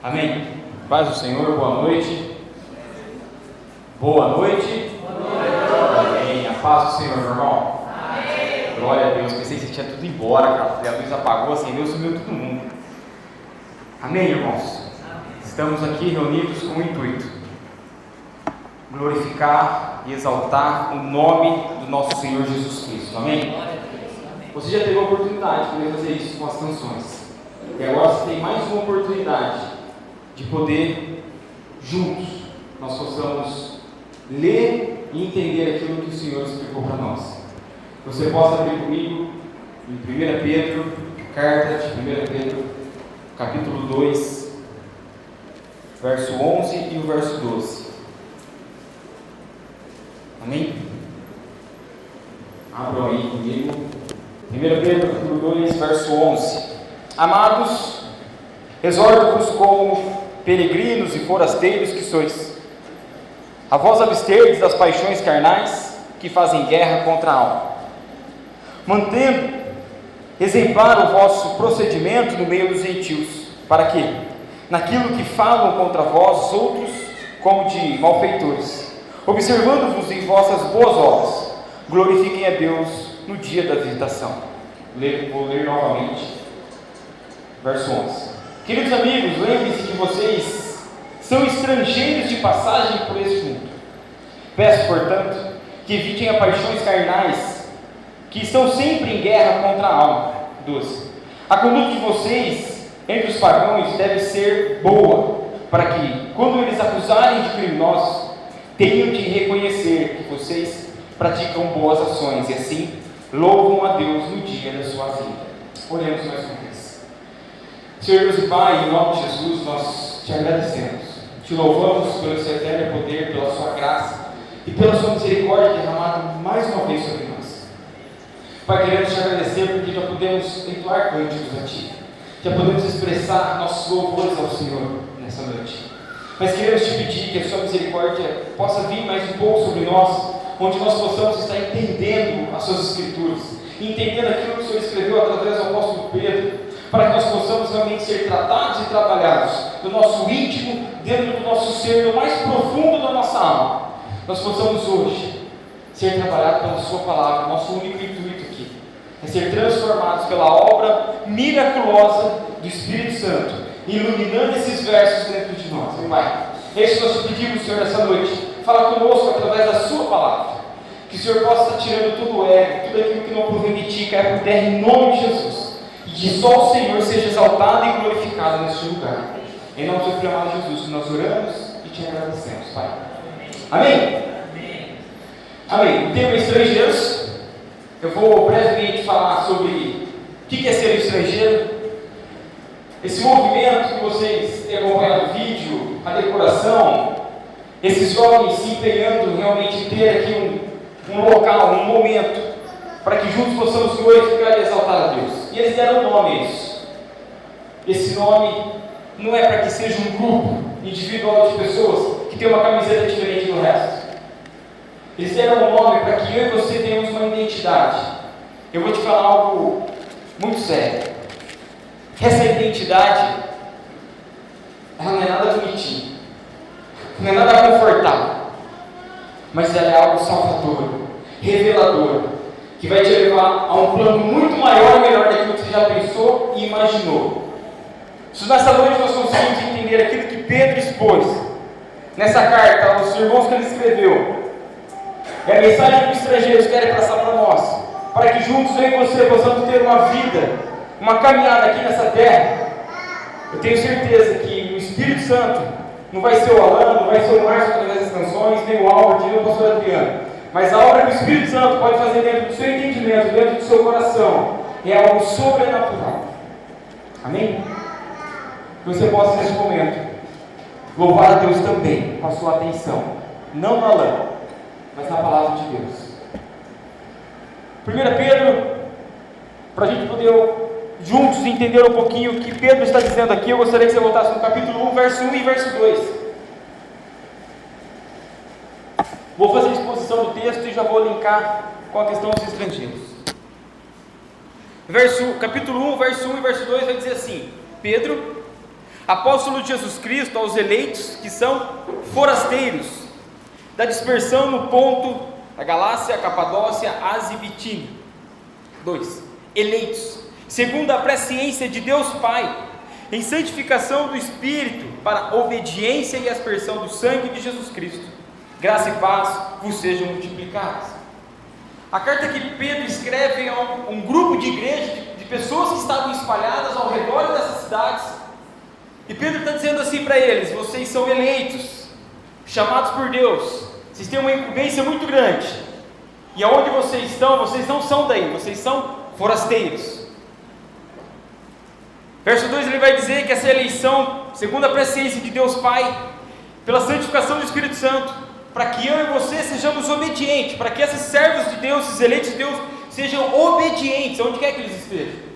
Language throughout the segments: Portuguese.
Amém? Paz do Senhor, boa noite. Boa noite. Amém. A paz do Senhor, meu irmão. Amém. Glória a Deus. Pensei que você tinha tudo embora, cara. Falei, a luz apagou, acendeu, sumiu todo mundo. Amém, irmãos? Estamos aqui reunidos com o intuito: glorificar e exaltar o nome do nosso Senhor Jesus Cristo. Amém? Você já teve a oportunidade de poder fazer isso com as canções. E agora você tem mais uma oportunidade de poder, juntos, nós possamos ler e entender aquilo que o Senhor explicou para nós. Você possa abrir comigo em 1 Pedro, carta de 1 Pedro, capítulo 2, verso 11 e o verso 12. Amém? Abram aí comigo. 1 Pedro, capítulo 2, verso 11. Amados, exorto-vos como peregrinos e forasteiros que sois, a vós absterdes das paixões carnais que fazem guerra contra a alma, mantendo exemplar o vosso procedimento no meio dos gentios, para que, naquilo que falam contra vós outros como de malfeitores, observando-vos em vossas boas obras, glorifiquem a Deus no dia da visitação. Vou ler novamente, verso 11. Queridos amigos, lembrem-se que vocês são estrangeiros de passagem por este mundo. Peço, portanto, que evitem as paixões carnais, que estão sempre em guerra contra a alma. 12. A conduta de vocês entre os pagãos deve ser boa, para que, quando eles acusarem de criminosos, tenham de reconhecer que vocês praticam boas ações e assim louvam a Deus no dia da sua vida. Oremos mais uma vez. Senhor Deus e Pai, em nome de Jesus, nós te agradecemos, te louvamos pelo seu eterno poder, pela sua graça e pela sua misericórdia derramada mais uma vez sobre nós. Pai, queremos te agradecer porque já podemos entoar cânticos a Ti, já podemos expressar nossos louvores ao Senhor nessa noite. Mas queremos te pedir que a sua misericórdia possa vir mais um pouco sobre nós, onde nós possamos estar entendendo as suas escrituras, entendendo aquilo que o Senhor escreveu através do apóstolo Pedro, para que nós possamos realmente ser tratados e trabalhados no nosso íntimo, dentro do nosso ser, no mais profundo da nossa alma. Nós possamos hoje ser trabalhados pela sua palavra. Nosso único intuito aqui é ser transformados pela obra miraculosa do Espírito Santo, iluminando esses versos dentro de nós. Pai, esse nós te pedimos, Senhor, nessa noite. Fala conosco através da sua palavra, que o Senhor possa estar tirando todo o ego, tudo aquilo que não provém de ti, cai por terra em nome de Jesus. E que só o Senhor seja exaltado e glorificado neste lugar. Em nome do Filho amado Jesus, que nós oramos e te agradecemos, Pai. Amém? Amém. O tema estrangeiros. Eu vou brevemente falar sobre o que é ser estrangeiro. Esse movimento que vocês têm acompanhado o vídeo, a decoração, esses jovens se empenhando realmente em ter aqui um local, um momento, para que juntos possamos glorificar e exaltar a Deus. E eles deram um nome a isso. Esse nome não é para que seja um grupo individual de pessoas que tem uma camiseta diferente do resto. Eles deram um nome para que eu e você tenhamos uma identidade. Eu vou te falar algo muito sério. Essa identidade, ela não é nada bonitinha, não é nada confortável, mas ela é algo salvador, revelador, que vai te levar a um plano muito maior e melhor daquilo que você já pensou e imaginou. Se nessa noite nós conseguimos entender aquilo que Pedro expôs nessa carta aos irmãos que ele escreveu, e a mensagem que os estrangeiros querem passar para nós, para que juntos eu e você possamos ter uma vida, uma caminhada aqui nessa terra, eu tenho certeza que o Espírito Santo não vai ser o Alan, não vai ser o Márcio através das canções, nem o Albert, nem o pastor Adriano, mas a obra que o Espírito Santo pode fazer dentro do seu entendimento, dentro do seu coração, é algo sobrenatural. Amém? Que você possa nesse momento louvar a Deus também com a sua atenção, não na lã, mas na palavra de Deus. 1 Pedro, para a gente poder juntos entender um pouquinho o que Pedro está dizendo aqui, eu gostaria que você voltasse no capítulo 1, verso 1 e verso 2. Vou fazer a exposição do texto e já vou linkar com a questão dos estrangeiros. Capítulo 1, verso 1 e verso 2 vai dizer assim: Pedro, Apóstolo de Jesus Cristo aos eleitos que são forasteiros, da dispersão no Ponto, a Galácia, a Capadócia, Ásia e Bitínia. 2. Eleitos, segundo a presciência de Deus Pai, em santificação do Espírito, para a obediência e aspersão do sangue de Jesus Cristo. Graça e paz vos sejam multiplicadas. A carta que Pedro escreve a um grupo de igreja, de pessoas que estavam espalhadas ao redor dessas cidades, e Pedro está dizendo assim para eles: vocês são eleitos, chamados por Deus, vocês têm uma incumbência muito grande, e aonde vocês estão, vocês não são daí, vocês são forasteiros. Verso 2, ele vai dizer que essa eleição, segundo a presciência de Deus Pai, pela santificação do Espírito Santo, para que eu e você sejamos obedientes, para que esses servos de Deus, esses eleitos de Deus, sejam obedientes, onde quer que eles estejam.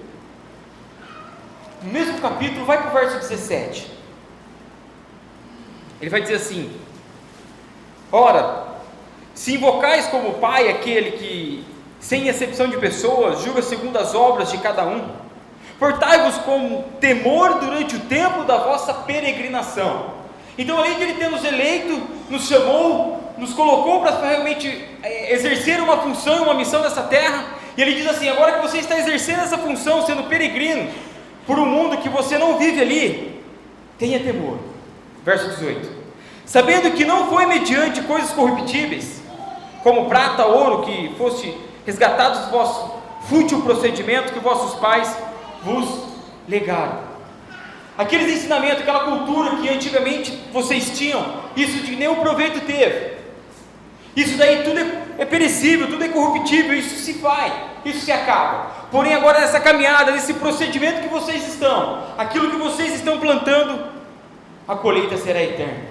No mesmo capítulo, vai para o verso 17, ele vai dizer assim: ora, se invocais como Pai aquele que, sem exceção de pessoas, julga segundo as obras de cada um, portai-vos com temor durante o tempo da vossa peregrinação. Então, além de Ele ter nos eleito, nos chamou, nos colocou para realmente exercer uma função e uma missão nessa terra, e Ele diz assim: agora que você está exercendo essa função, sendo peregrino por um mundo que você não vive ali, tenha temor. Verso 18: sabendo que não foi mediante coisas corruptíveis, como prata, ouro, que foste resgatados do vosso fútil procedimento que vossos pais vos legaram. Aqueles ensinamentos, aquela cultura que antigamente vocês tinham, isso de nenhum proveito teve. Isso daí tudo é perecível, tudo é corruptível, isso se vai, isso se acaba. Porém agora nessa caminhada, nesse procedimento que vocês estão, aquilo que vocês estão plantando, a colheita será eterna.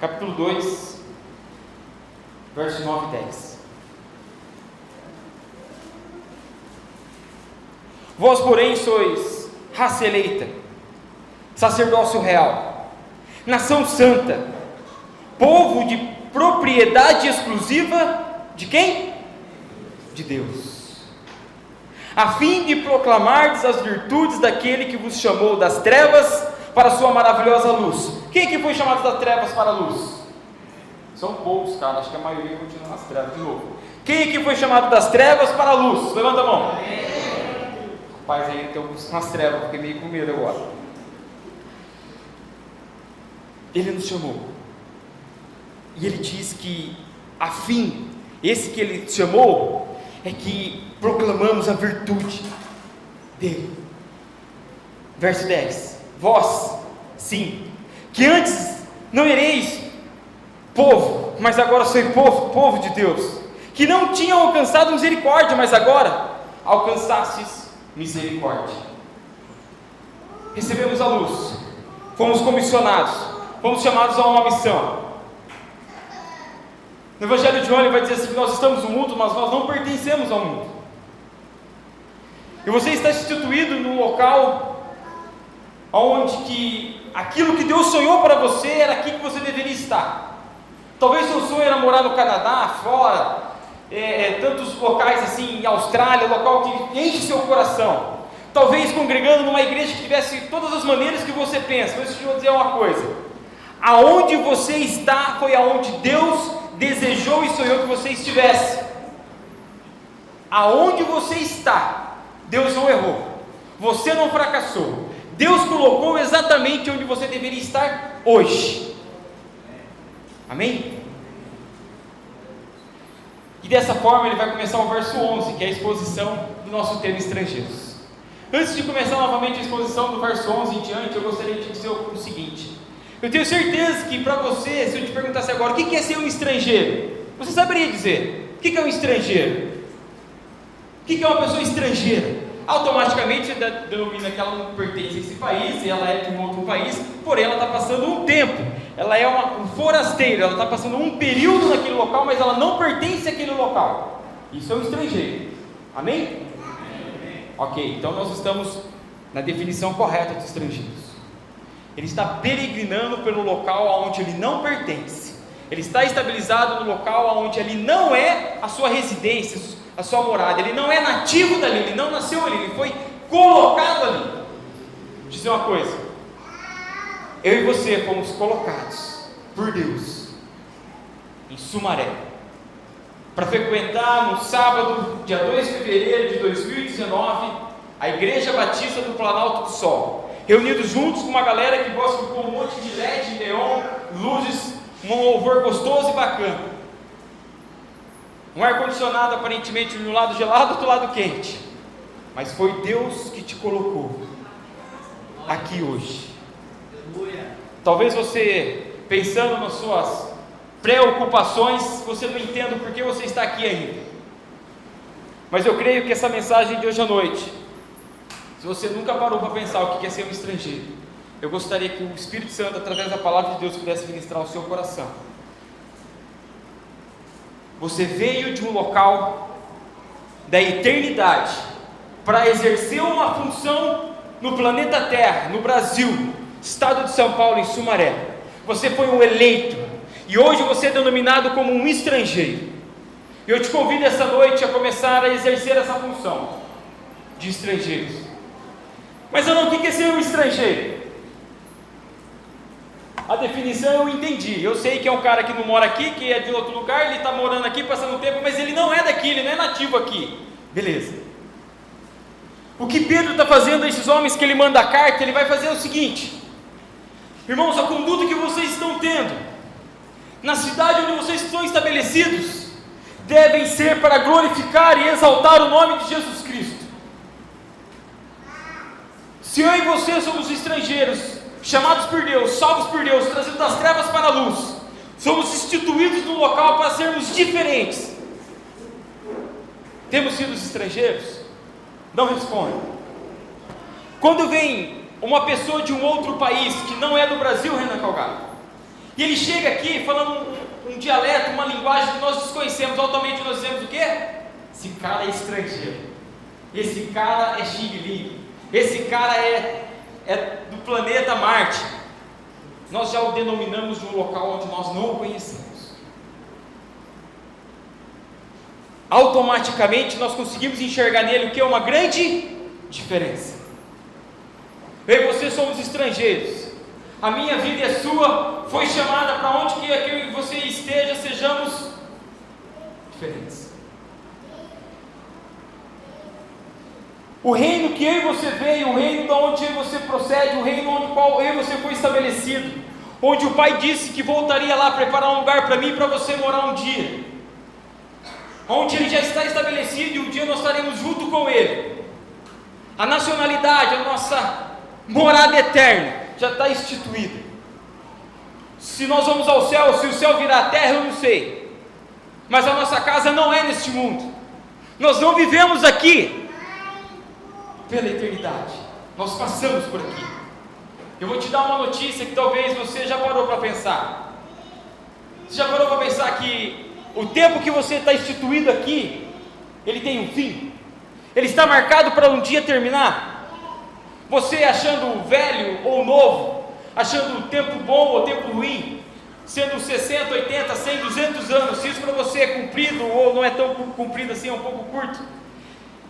Capítulo 2, versos 9 e 10. Vós, porém, sois raça eleita, sacerdócio real, nação santa, povo de propriedade exclusiva de quem? De Deus, a fim de proclamardes as virtudes daquele que vos chamou das trevas para a sua maravilhosa luz. Quem que foi chamado das trevas para a luz? São poucos, cara, acho que a maioria continua nas trevas de novo. Quem que foi chamado das trevas para a luz? Levanta a mão. Rapaz, aí então nas trevas, fiquei meio com medo agora. Ele nos chamou, e Ele diz que a fim, esse que Ele chamou, é que proclamamos a virtude dEle. Verso 10: vós, sim, que antes não ereis povo, mas agora sois povo de Deus, que não tinham alcançado misericórdia, mas agora alcançastes misericórdia. Recebemos a luz, fomos comissionados, fomos chamados a uma missão. No Evangelho de João ele vai dizer assim: que nós estamos no mundo, mas nós não pertencemos ao mundo. E você está instituído num local onde que aquilo que Deus sonhou para você era aqui que você deveria estar. Talvez seu sonho era morar no Canadá, fora, tantos locais assim, em Austrália, local que enche seu coração. Talvez congregando numa igreja que tivesse todas as maneiras que você pensa. Mas deixa eu dizer uma coisa: aonde você está foi aonde Deus desejou e sonhou que você estivesse. Aonde você está, Deus não errou, você não fracassou. Deus colocou exatamente onde você deveria estar hoje. Amém? E dessa forma ele vai começar o verso 11, que é a exposição do nosso tema estrangeiros. Antes de começar novamente a exposição do verso 11 em diante, eu gostaria de dizer o seguinte: eu tenho certeza que para você, se eu te perguntasse agora, o que é ser um estrangeiro? Você saberia dizer, o que é um estrangeiro? O que é uma pessoa estrangeira? Automaticamente denomina que ela não pertence a esse país, e ela é de um outro país, porém ela está passando um tempo, ela é um forasteiro, ela está passando um período naquele local, mas ela não pertence àquele local. Isso é um estrangeiro. Amém? Ok, então nós estamos na definição correta de estrangeiros. Ele está peregrinando pelo local onde ele não pertence, ele está estabilizado no local onde ele não é a sua residência, a sua morada, ele não é nativo dali, ele não nasceu ali, ele foi colocado ali. Vou dizer uma coisa: eu e você fomos colocados por Deus em Sumaré para frequentar no sábado, dia 2 de fevereiro de 2019, a Igreja Batista do Planalto do Sol, reunidos juntos com uma galera que gosta de pôr um monte de LED, neon, luzes, um louvor gostoso e bacana, um ar-condicionado aparentemente de um lado gelado, do outro lado quente, mas foi Deus que te colocou aqui hoje. Talvez você, pensando nas suas preocupações, você não entenda por que você está aqui ainda, mas eu creio que essa mensagem de hoje à noite, se você nunca parou para pensar o que é ser um estrangeiro, eu gostaria que o Espírito Santo, através da palavra de Deus, pudesse ministrar o seu coração. Você veio de um local da eternidade para exercer uma função no planeta Terra, no Brasil, estado de São Paulo, em Sumaré. Você foi um eleito e hoje você é denominado como um estrangeiro. Eu te convido essa noite a começar a exercer essa função de estrangeiros. Mas o que é ser um estrangeiro? A definição eu entendi. Eu sei que é um cara que não mora aqui, que é de outro lugar, ele está morando aqui, passando tempo, mas ele não é daqui, ele não é nativo aqui. Beleza. O que Pedro está fazendo a esses homens que ele manda a carta, ele vai fazer o seguinte: irmãos, a conduta que vocês estão tendo na cidade onde vocês estão estabelecidos devem ser para glorificar e exaltar o nome de Jesus Cristo. Se eu e você somos estrangeiros, chamados por Deus, salvos por Deus, trazidos das trevas para a luz, somos instituídos no local para sermos diferentes. Temos sido estrangeiros? Não responde. Quando vem uma pessoa de um outro país que não é do Brasil, Renan Calgado, e ele chega aqui falando um dialeto, uma linguagem que nós desconhecemos, altamente nós dizemos o quê? Esse cara é estrangeiro, esse cara é xing-ling, esse cara é do planeta Marte. Nós já o denominamos de um local onde nós não o conhecemos. Automaticamente nós conseguimos enxergar nele o que é uma grande diferença. Eu e você somos estrangeiros. A minha vida e a sua foi chamada para onde quer que você esteja, sejamos diferentes. O reino que eu e você veio, o reino de onde eu e você procede, o reino onde qual eu e você foi estabelecido, onde o Pai disse que voltaria lá preparar um lugar para mim e para você morar um dia, onde Ele já está estabelecido e um dia nós estaremos junto com Ele. A nacionalidade, a nossa morada eterna já está instituída. Se nós vamos ao céu, se o céu virar a terra, eu não sei, mas a nossa casa não é neste mundo. Nós não vivemos aqui pela eternidade, nós passamos por aqui. Eu vou te dar uma notícia que talvez você já parou para pensar. Você já parou para pensar que o tempo que você está instituído aqui, ele tem um fim? Ele está marcado para um dia terminar? Você achando velho ou novo, achando o tempo bom ou tempo ruim, sendo 60, 80, 100, 200 anos, se isso para você é cumprido ou não é tão cumprido assim, é um pouco curto,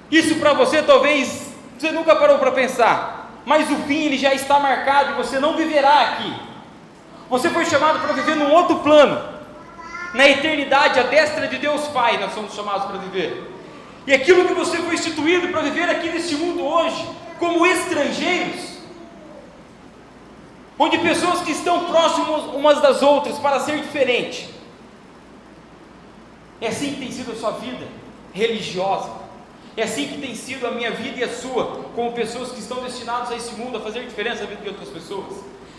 isso para você talvez você nunca parou para pensar, mas o fim ele já está marcado e você não viverá aqui. Você foi chamado para viver num outro plano, na eternidade, à destra de Deus Pai, nós somos chamados para viver. E aquilo que você foi instituído para viver aqui neste mundo hoje, como estrangeiros, onde pessoas que estão próximas umas das outras para ser diferente, é assim que tem sido a sua vida religiosa. É assim que tem sido a minha vida e a sua, como pessoas que estão destinadas a esse mundo, a fazer diferença na vida de outras pessoas.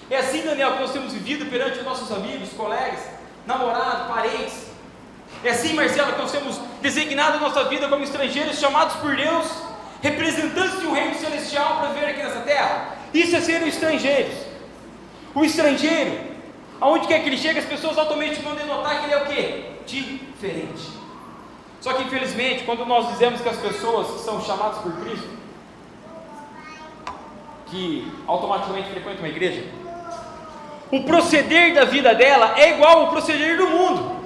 É assim, Daniel, que nós temos vivido perante nossos amigos, colegas, namorados, parentes. É assim, Marcelo, que nós temos designado a nossa vida como estrangeiros, chamados por Deus, representantes de um reino celestial para viver aqui nessa terra. Isso é ser estrangeiros. O estrangeiro, aonde quer que ele chegue, as pessoas automaticamente vão denotar que ele é o quê? Diferente. Só que infelizmente, quando nós dizemos que as pessoas que são chamadas por Cristo, que automaticamente frequentam uma igreja, o proceder da vida dela é igual ao proceder do mundo.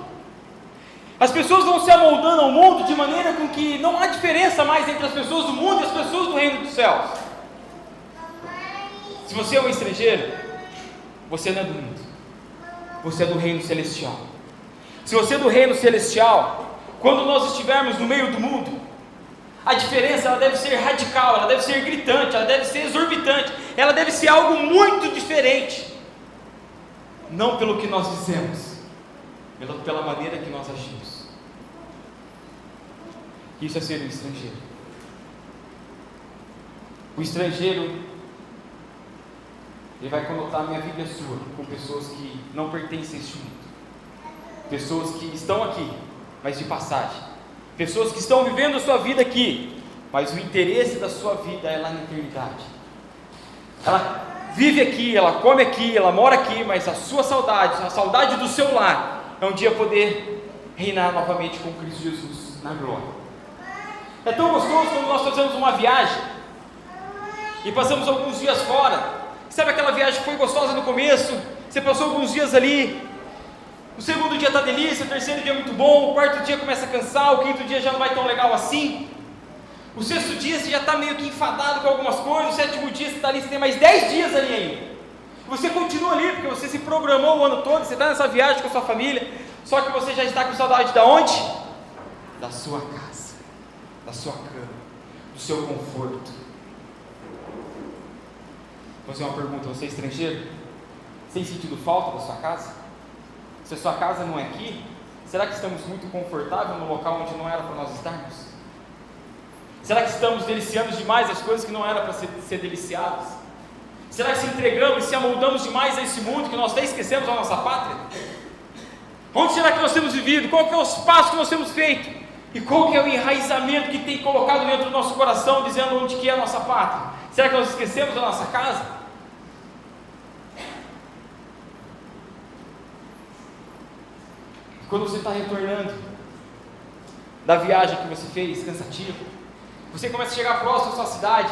As pessoas vão se amoldando ao mundo de maneira com que não há diferença mais entre as pessoas do mundo e as pessoas do reino dos céus. Se você é um estrangeiro, você não é do mundo, você é do reino celestial. Se você é do reino celestial, quando nós estivermos no meio do mundo, a diferença ela deve ser radical, ela deve ser gritante, ela deve ser exorbitante, ela deve ser algo muito diferente, não pelo que nós dizemos, pela maneira que nós agimos. Isso é ser um estrangeiro. O estrangeiro, ele vai conotar a minha vida e a sua com pessoas que não pertencem a este mundo, pessoas que estão aqui, mas de passagem, pessoas que estão vivendo a sua vida aqui, mas o interesse da sua vida é lá na eternidade. Ela vive aqui, ela come aqui, ela mora aqui, mas a sua saudade, a saudade do seu lar, é um dia poder reinar novamente com Cristo Jesus na glória. É tão gostoso quando nós fazemos uma viagem e passamos alguns dias fora. Sabe aquela viagem que foi gostosa no começo? Você passou alguns dias ali, o segundo dia está delícia, o terceiro dia é muito bom, o quarto dia começa a cansar, o quinto dia já não vai tão legal assim, o sexto dia você já está meio que enfadado com algumas coisas, o sétimo dia você está ali, você tem mais 10 dias ali ainda, você continua ali, porque você se programou o ano todo, você está nessa viagem com a sua família, só que você já está com saudade de onde? Da sua casa, da sua cama, do seu conforto. Vou fazer uma pergunta: você é estrangeiro? Você tem sentido falta da sua casa? Se a sua casa não é aqui, será que estamos muito confortáveis no local onde não era para nós estarmos? Será que estamos deliciando demais as coisas que não era para ser deliciadas? Será que se entregamos e se amoldamos demais a esse mundo que nós até esquecemos a nossa pátria? Onde será que nós temos vivido? Qual que é os passos que nós temos feito? E qual que é o enraizamento que tem colocado dentro do nosso coração, dizendo onde que é a nossa pátria? Será que nós esquecemos a nossa casa? Quando você está retornando da viagem que você fez, cansativo, você começa a chegar próximo à sua cidade,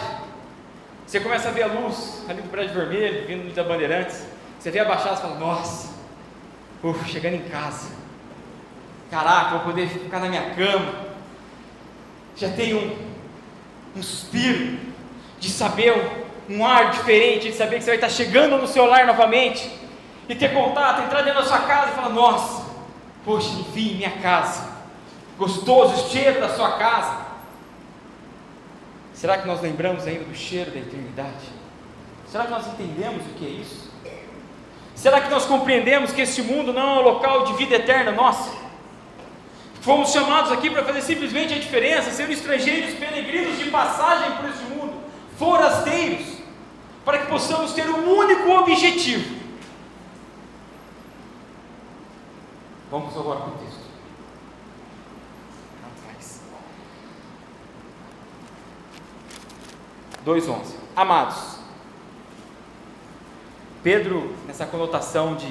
você começa a ver a luz ali do prédio vermelho, vindo da Bandeirantes, você vê a Baixada e fala: nossa, chegando em casa, caraca, vou poder ficar na minha cama. Já tem um suspiro de saber, um ar diferente, de saber que você vai estar chegando no seu lar novamente, e ter contato, entrar dentro da sua casa e falar: nossa, poxa, enfim, minha casa, gostoso, o cheiro da sua casa. Será que nós lembramos ainda do cheiro da eternidade? Será que nós entendemos o que é isso? Será que nós compreendemos que este mundo não é um local de vida eterna nossa? Fomos chamados aqui para fazer simplesmente a diferença, ser estrangeiros, peregrinos de passagem por este mundo, forasteiros, para que possamos ter um único objetivo. Vamos agora para o texto. 2:11. Amados, Pedro, nessa conotação de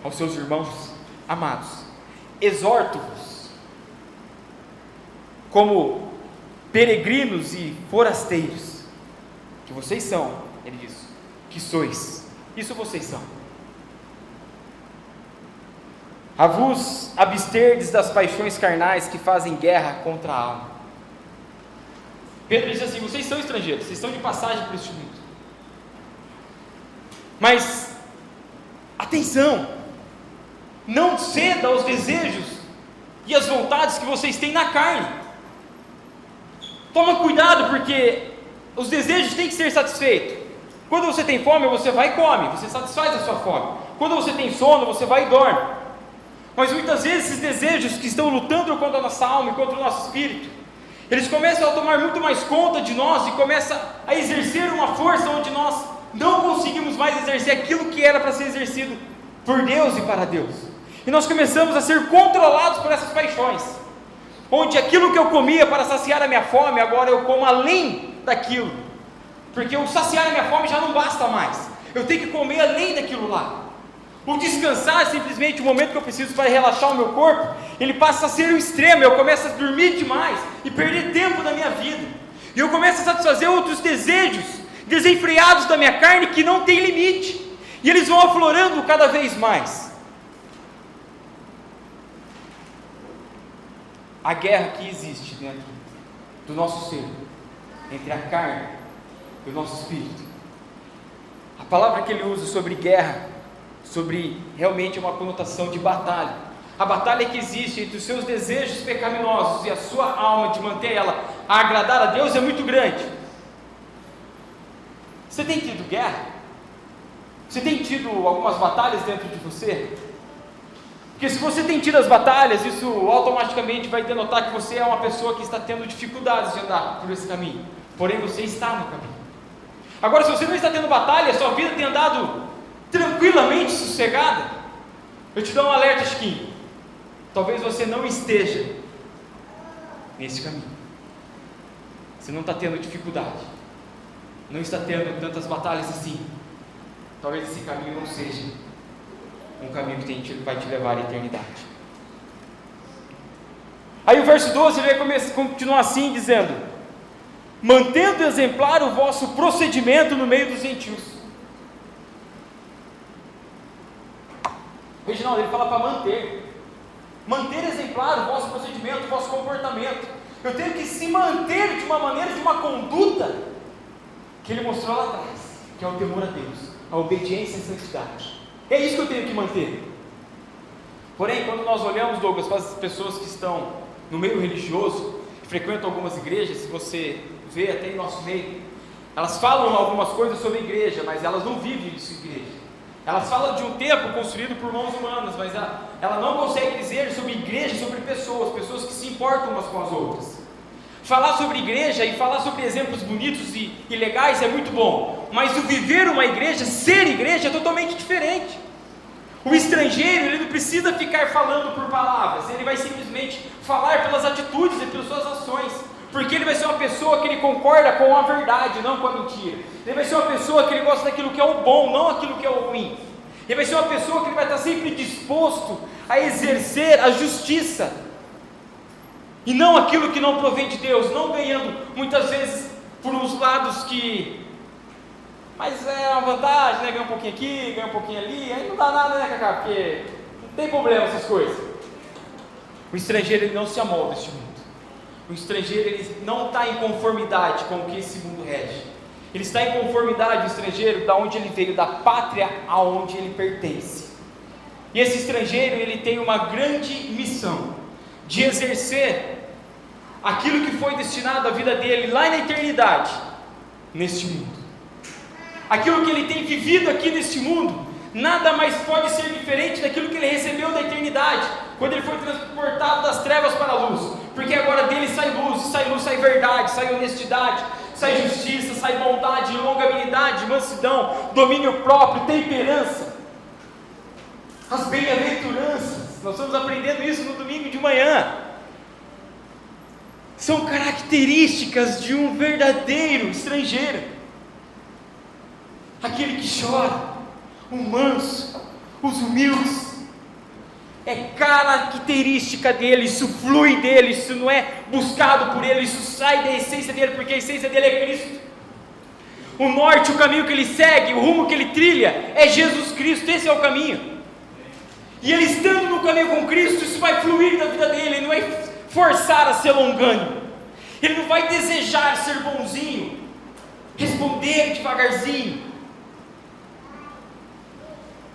aos seus irmãos, amados, exorto-vos como peregrinos e forasteiros, que vocês são, ele diz, que sois, isso vocês são, a vos absterdes das paixões carnais que fazem guerra contra a alma. Pedro diz assim: vocês são estrangeiros, vocês estão de passagem por este mundo, mas atenção, não ceda aos desejos e às vontades que vocês têm na carne. Toma cuidado, porque os desejos têm que ser satisfeitos. Quando você tem fome, você vai e come, você satisfaz a sua fome. Quando você tem sono, você vai e dorme. Mas muitas vezes esses desejos que estão lutando contra a nossa alma e contra o nosso espírito, eles começam a tomar muito mais conta de nós e começam a exercer uma força onde nós não conseguimos mais exercer aquilo que era para ser exercido por Deus e para Deus. E nós começamos a ser controlados por essas paixões, onde aquilo que eu comia para saciar a minha fome, agora eu como além daquilo, porque o saciar a minha fome já não basta mais, eu tenho que comer além daquilo lá. O descansar é simplesmente o momento que eu preciso para relaxar o meu corpo, ele passa a ser o extremo, eu começo a dormir demais e perder tempo da minha vida, e eu começo a satisfazer outros desejos desenfreados da minha carne que não tem limite, e eles vão aflorando cada vez mais. a guerra que existe dentro do nosso ser, entre a carne e o nosso espírito. A palavra que ele usa sobre guerra, sobre realmente uma conotação de batalha. A batalha que existe entre os seus desejos pecaminosos e a sua alma de manter ela a agradar a Deus é muito grande. Você tem tido guerra? Você tem tido algumas batalhas dentro de você? Porque se você tem tido as batalhas, isso automaticamente vai denotar que você é uma pessoa que está tendo dificuldades de andar por esse caminho. Porém, você está no caminho. Agora, se você não está tendo batalha, sua vida tem andado tranquilamente sossegada, eu te dou um alerta, Chiquinho. Talvez você não esteja nesse caminho. Você não está tendo dificuldade, não está tendo tantas batalhas assim. Talvez esse caminho não seja um caminho que vai te levar à eternidade. Aí o verso 12 ele vai continuar assim, dizendo: mantendo exemplar o vosso procedimento no meio dos gentios. Reginaldo, ele fala para manter exemplar o vosso procedimento, o vosso comportamento. Eu tenho que se manter de uma maneira, de uma conduta que ele mostrou lá atrás, que é o temor a Deus, a obediência e a santidade. É isso que eu tenho que manter. Porém, quando nós olhamos, Douglas, para as pessoas que estão no meio religioso, que frequentam algumas igrejas, se você vê até em nosso meio, elas falam algumas coisas sobre a igreja, mas elas não vivem isso em igreja. Elas falam de um templo construído por mãos humanas, mas ela não consegue dizer sobre igreja, sobre pessoas que se importam umas com as outras. Falar sobre igreja e falar sobre exemplos bonitos e legais é muito bom, mas o viver uma igreja, ser igreja, é totalmente diferente. O estrangeiro, ele não precisa ficar falando por palavras, ele vai simplesmente falar pelas atitudes e pelas suas ações, porque ele vai ser uma pessoa que ele concorda com a verdade, não com a mentira. Ele vai ser uma pessoa que ele gosta daquilo que é o bom, não aquilo que é o ruim. Ele vai ser uma pessoa que ele vai estar sempre disposto a exercer a justiça, e não aquilo que não provém de Deus, não ganhando muitas vezes por uns lados que, mas é uma vantagem, né? Ganha um pouquinho aqui, ganha um pouquinho ali, aí não dá nada, né, Cacá? Porque não tem problema essas coisas. O estrangeiro, ele não se amolda a este mundo. O estrangeiro, ele não está em conformidade com o que esse mundo rege. Ele está em conformidade, o estrangeiro, da onde ele veio, da pátria aonde ele pertence. E esse estrangeiro, ele tem uma grande missão de exercer aquilo que foi destinado à vida dele lá na eternidade, neste mundo. Aquilo que ele tem vivido aqui neste mundo, nada mais pode ser diferente daquilo que ele recebeu da eternidade, quando ele foi transportado das trevas para a luz, porque agora dele sai luz, sai verdade, sai honestidade, sai justiça, sai bondade, longanimidade, mansidão, domínio próprio, temperança, as bem-aventuranças. Nós estamos aprendendo isso no domingo de manhã. São características de um verdadeiro estrangeiro, aquele que chora, o manso, os humildes. É característica dele, isso flui dele, isso não é buscado por ele, isso sai da essência dele, porque a essência dele é Cristo. O norte, o caminho que ele segue, o rumo que ele trilha é Jesus Cristo, esse é o caminho. E ele estando no caminho com Cristo, isso vai fluir da vida dele, ele não vai forçar a ser longânimo, ele não vai desejar ser bonzinho, responder devagarzinho.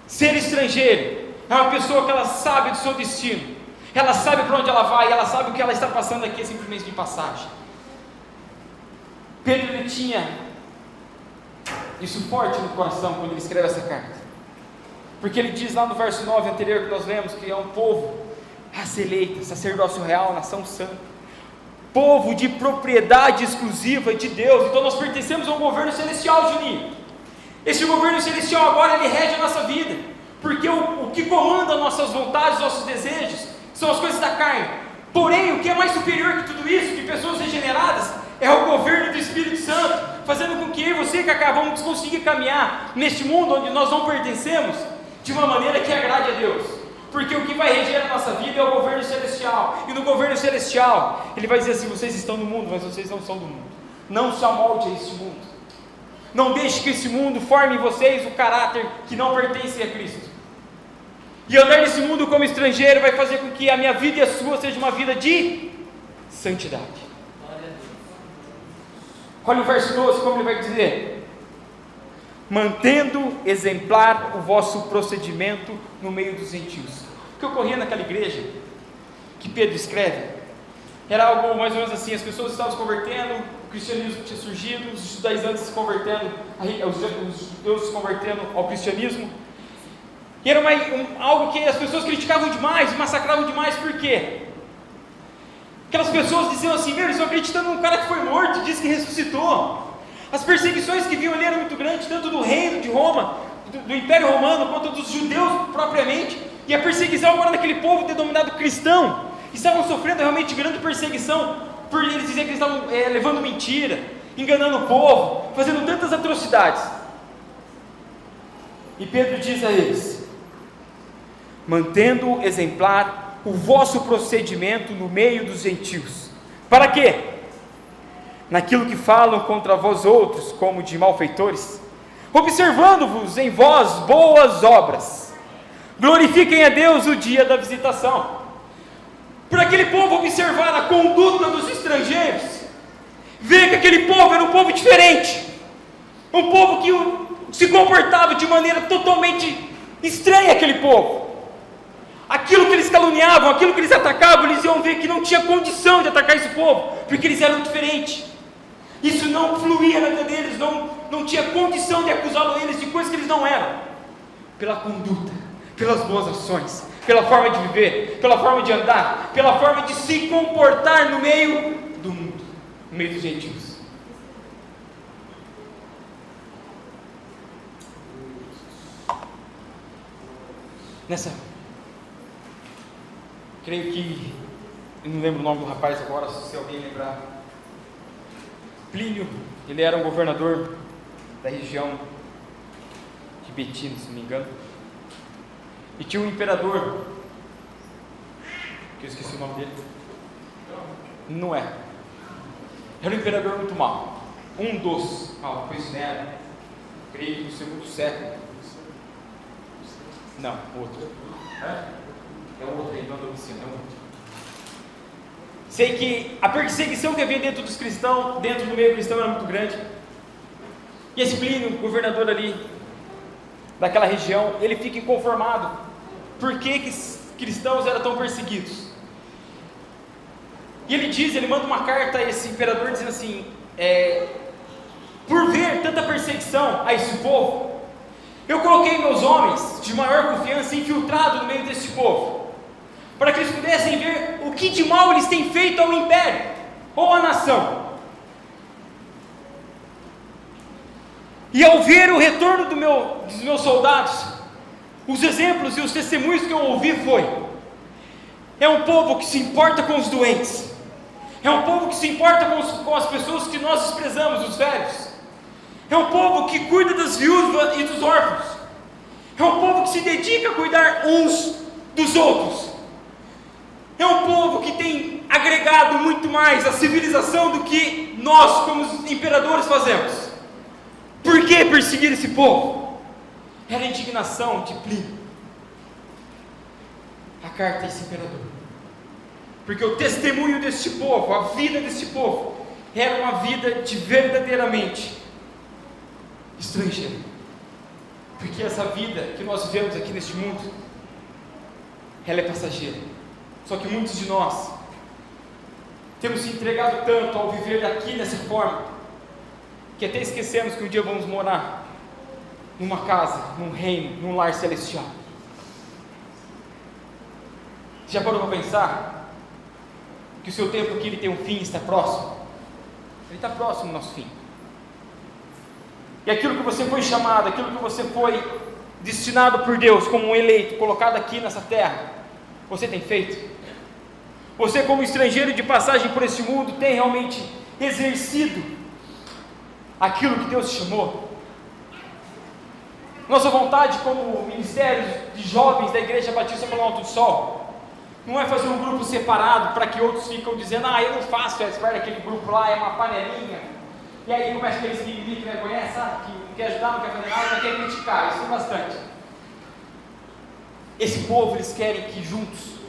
Ser estrangeiro é uma pessoa que ela sabe do seu destino, ela sabe para onde ela vai, ela sabe o que ela está passando aqui é simplesmente de passagem. Pedro, ele tinha isso forte no coração quando ele escreve essa carta, porque ele diz lá no verso 9 anterior que nós lemos, que é um povo, raça eleita, sacerdócio real, nação santa, povo de propriedade exclusiva de Deus. Então nós pertencemos a um governo celestial, Juninho. Esse governo celestial agora ele rege a nossa vida, porque o que comanda nossas vontades, nossos desejos, são as coisas da carne. Porém, o que é mais superior que tudo isso, que pessoas regeneradas, é o governo do Espírito Santo, fazendo com que eu e você, Cacá, vamos conseguir caminhar neste mundo onde nós não pertencemos, de uma maneira que agrade a Deus. Porque o que vai reger a nossa vida é o governo celestial, e no governo celestial, ele vai dizer assim: vocês estão no mundo, mas vocês não são do mundo. Não se amolde a este mundo. Não deixe que esse mundo forme em vocês o caráter que não pertence a Cristo. E andar nesse mundo como estrangeiro vai fazer com que a minha vida e a sua seja uma vida de santidade. Olha o verso 12, como ele vai dizer: mantendo exemplar o vosso procedimento no meio dos gentios. O que ocorria naquela igreja, que Pedro escreve, era algo mais ou menos assim: as pessoas estavam se convertendo, o cristianismo tinha surgido, os judaizantes se convertendo, os judeus se convertendo ao cristianismo, e era algo que as pessoas criticavam demais, massacravam demais. Por quê? Aquelas pessoas diziam assim: eles estão acreditando num cara que foi morto, diz que ressuscitou. As perseguições que vinham ali eram muito grandes, tanto do reino de Roma, do Império Romano, quanto dos judeus propriamente, e a perseguição agora daquele povo denominado cristão, estavam sofrendo realmente grande perseguição, por eles dizer que eles estavam levando mentira, enganando o povo, fazendo tantas atrocidades. E Pedro diz a eles: mantendo exemplar o vosso procedimento no meio dos gentios. Para quê? Naquilo que falam contra vós outros, como de malfeitores, observando-vos em vós boas obras. Glorifiquem a Deus o dia da visitação. Por aquele povo observar a conduta dos estrangeiros, ver que aquele povo era um povo diferente, um povo que se comportava de maneira totalmente estranha. Aquele povo, aquilo que eles caluniavam, aquilo que eles atacavam, eles iam ver que não tinha condição de atacar esse povo, porque eles eram diferentes. Isso não fluía na vida deles, não tinha condição de acusá-lo eles de coisas que eles não eram, pela conduta, pelas boas ações, pela forma de viver, pela forma de andar, pela forma de se comportar no meio do mundo, no meio dos gentios. Creio que, eu não lembro o nome do rapaz agora, se alguém lembrar, Plínio, ele era um governador da região de Betim, se não me engano, e tinha um imperador, que eu esqueci o nome dele, não é, era um imperador muito mau, pois Nero, creio que no segundo século, não, outro, é o outro aí, não é Domiciano, é o outro. Sei que a perseguição que havia dentro dos cristãos, dentro do meio cristão, era muito grande. E esse Plínio, governador ali, daquela região, ele fica inconformado. Por que cristãos eram tão perseguidos? E ele manda uma carta a esse imperador dizendo assim: por ver tanta perseguição a esse povo, eu coloquei meus homens de maior confiança infiltrados no meio desse povo, para que eles pudessem ver o que de mal eles têm feito ao império, ou à nação. E ao ver o retorno dos meus soldados, os exemplos e os testemunhos que eu ouvi é um povo que se importa com os doentes, é um povo que se importa com as pessoas que nós desprezamos, os velhos, é um povo que cuida das viúvas e dos órfãos, é um povo que se dedica a cuidar uns dos outros, é um povo que tem agregado muito mais à civilização do que nós, como imperadores, fazemos. Por que perseguir esse povo? Era a indignação de Plínio. A carta a esse imperador. Porque o testemunho deste povo, a vida deste povo, era uma vida de verdadeiramente estrangeiro. Porque essa vida que nós vivemos aqui neste mundo, ela é passageira. Só que muitos de nós temos se entregado tanto ao viver aqui dessa forma, que até esquecemos que um dia vamos morar numa casa, num reino, num lar celestial. Já parou para pensar que o seu tempo aqui ele tem um fim e está próximo? Ele está próximo do nosso fim. E aquilo que você foi chamado, aquilo que você foi destinado por Deus como um eleito, colocado aqui nessa terra, você tem feito? Você, como estrangeiro de passagem por esse mundo, tem realmente exercido aquilo que Deus te chamou? Nossa vontade como ministério de jovens da Igreja Batista pelo Alto do Sol não é fazer um grupo separado para que outros ficam dizendo: eu não faço festa parte daquele grupo lá, é uma panelinha, e aí começa aqueles mimimi que não conhece, sabe, que não quer ajudar, não quer fazer nada, não quer criticar. Isso é bastante. Esse povo, eles querem que juntos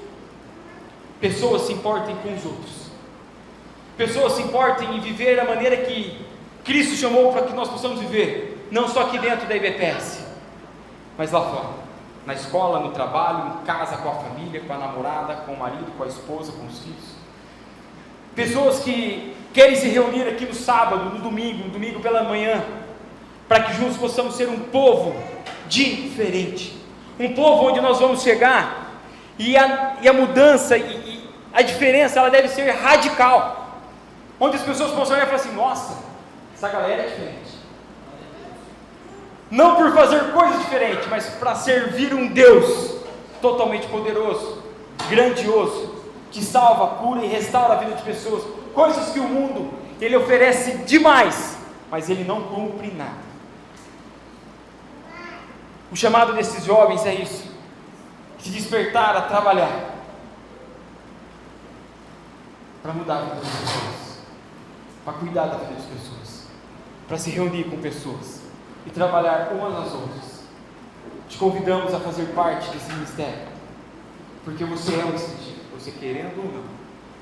pessoas se importem com os outros. pessoas se importem em viver da maneira que Cristo chamou para que nós possamos viver, não só aqui dentro da IBPS, mas lá fora, na escola, no trabalho, em casa, com a família, com a namorada, com o marido, com a esposa, com os filhos. Pessoas que querem se reunir aqui no sábado, no domingo pela manhã, para que juntos possamos ser um povo diferente, um povo onde nós vamos chegar e a mudança e a diferença, ela deve ser radical, onde as pessoas possam olhar e falar assim: nossa, essa galera é diferente, não por fazer coisas diferentes, mas para servir um Deus totalmente poderoso, grandioso, que salva, cura e restaura a vida de pessoas, coisas que o mundo, ele oferece demais, mas ele não cumpre nada. O chamado desses jovens é isso: se despertar a trabalhar, para mudar a vida das pessoas, para cuidar da vida das pessoas, para se reunir com pessoas, e trabalhar umas nas outras. Te convidamos a fazer parte desse ministério, porque você é um estrangeiro, você querendo ou não.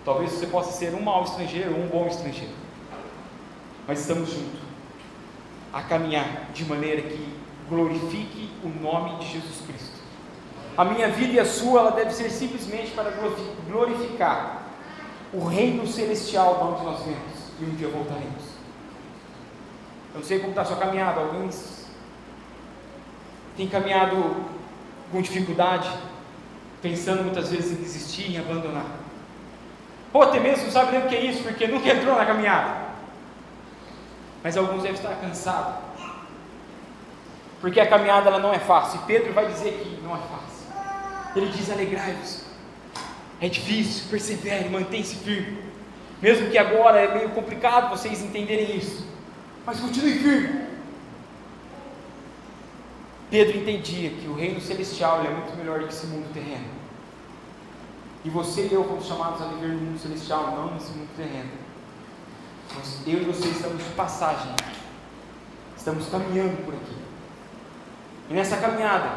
Talvez você possa ser um mau estrangeiro ou um bom estrangeiro, mas estamos juntos a caminhar de maneira que glorifique o nome de Jesus Cristo. A minha vida e a sua, ela deve ser simplesmente para glorificar o reino celestial de onde nós vemos, e um dia voltaremos. Eu não sei como está a sua caminhada. Alguns têm caminhado com dificuldade, pensando muitas vezes em desistir, em abandonar, ou até mesmo não sabe nem o que é isso, porque nunca entrou na caminhada. Mas alguns devem estar cansados, porque a caminhada ela não é fácil, e Pedro vai dizer que não é fácil. Ele diz: alegrai-vos. É difícil, persevere, mantém-se firme, mesmo que agora é meio complicado vocês entenderem isso, mas continue firme. Pedro entendia que o reino celestial é muito melhor do que esse mundo terreno, e você e eu fomos chamados a viver no mundo celestial, não nesse mundo terreno. Eu e você estamos de passagem, estamos caminhando por aqui, e nessa caminhada,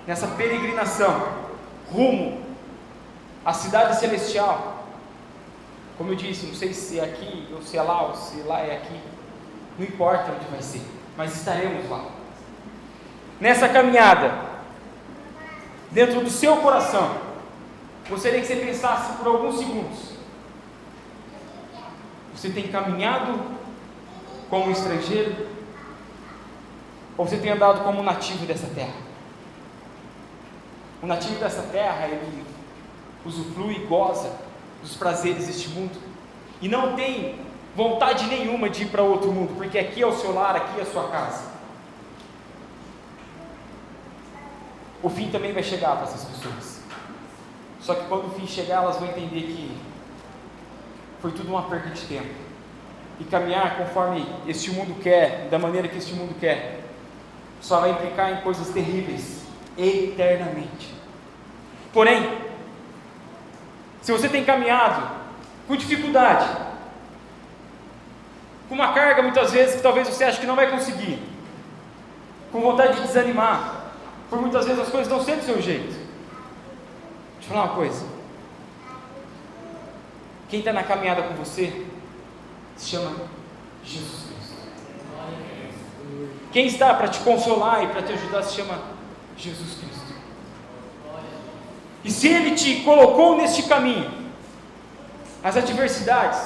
nessa peregrinação rumo à cidade celestial, como eu disse, não sei se é aqui ou se é lá, ou se lá é aqui, não importa onde vai ser, mas estaremos lá. Nessa caminhada, dentro do seu coração, gostaria que você pensasse por alguns segundos: você tem caminhado como estrangeiro, ou você tem andado como nativo dessa terra? O nativo dessa terra, ele usufrui e goza dos prazeres deste mundo, e não tem vontade nenhuma de ir para outro mundo, porque aqui é o seu lar, aqui é a sua casa. O fim também vai chegar para essas pessoas, só que quando o fim chegar, elas vão entender que foi tudo uma perda de tempo, e caminhar conforme este mundo quer, da maneira que este mundo quer, só vai implicar em coisas terríveis eternamente. Porém, se você tem caminhado com dificuldade, com uma carga muitas vezes que talvez você ache que não vai conseguir, com vontade de desanimar, por muitas vezes as coisas não serem do seu jeito, deixa eu falar uma coisa: quem está na caminhada com você se chama Jesus Cristo. Quem está para te consolar e para te ajudar se chama Jesus Cristo. E se Ele te colocou neste caminho, as adversidades,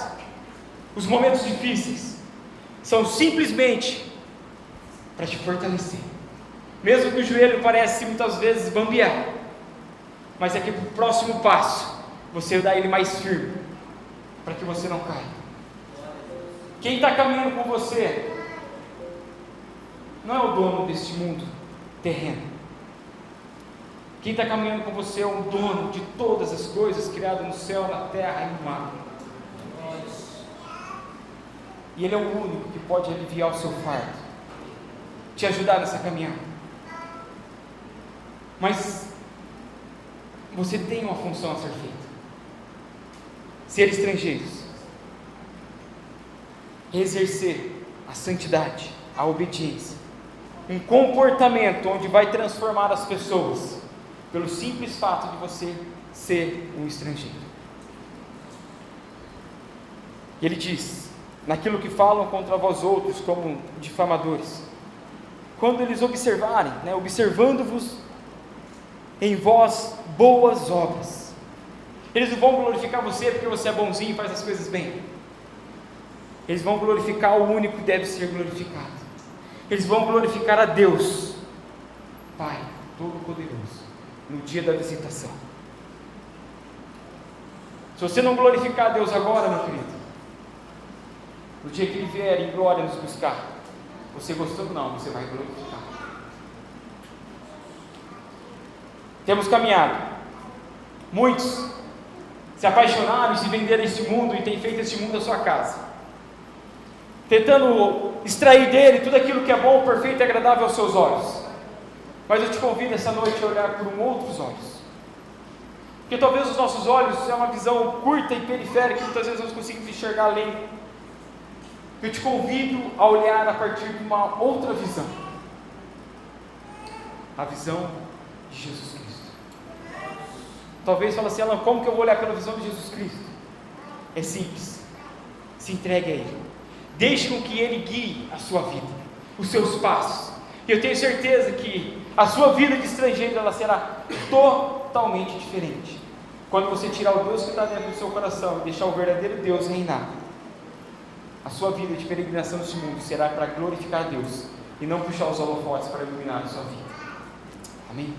os momentos difíceis, são simplesmente para te fortalecer, mesmo que o joelho pareça muitas vezes bambear, mas é que para o próximo passo, você dá ele mais firme, para que você não caia. Quem está caminhando com você, não é o dono deste mundo terreno. Quem está caminhando com você é o dono de todas as coisas criadas no céu, na terra e no mar. E Ele é o único que pode aliviar o seu fardo, te ajudar nessa caminhada. Mas você tem uma função a ser feita: ser estrangeiros, exercer a santidade, a obediência, um comportamento onde vai transformar as pessoas, pelo simples fato de você ser um estrangeiro. E ele diz: naquilo que falam contra vós outros como difamadores, quando eles observarem, observando-vos em vós boas obras, eles não vão glorificar você porque você é bonzinho e faz as coisas bem. Eles vão glorificar o único que deve ser glorificado. Eles vão glorificar a Deus, Pai Todo-Poderoso, no dia da visitação. Se você não glorificar a Deus agora, meu querido, no dia que Ele vier em glória nos buscar, você gostou ou não, você vai glorificar. Temos caminhado, muitos se apaixonaram e se venderam este mundo e têm feito este mundo a sua casa, tentando extrair dele tudo aquilo que é bom, perfeito e agradável aos seus olhos. Mas eu te convido essa noite a olhar por outros olhos, porque talvez os nossos olhos é uma visão curta e periférica, muitas vezes nós conseguimos enxergar além. Eu te convido a olhar a partir de uma outra visão, a visão de Jesus Cristo. Talvez fale assim: Alan, como que eu vou olhar pela visão de Jesus Cristo? É simples, se entregue a Ele, deixe com que Ele guie a sua vida, os seus passos, e eu tenho certeza que a sua vida de estrangeiro ela será totalmente diferente, quando você tirar o Deus que está dentro do seu coração e deixar o verdadeiro Deus reinar. A sua vida de peregrinação neste mundo será para glorificar a Deus, e não puxar os holofotes para iluminar a sua vida. Amém?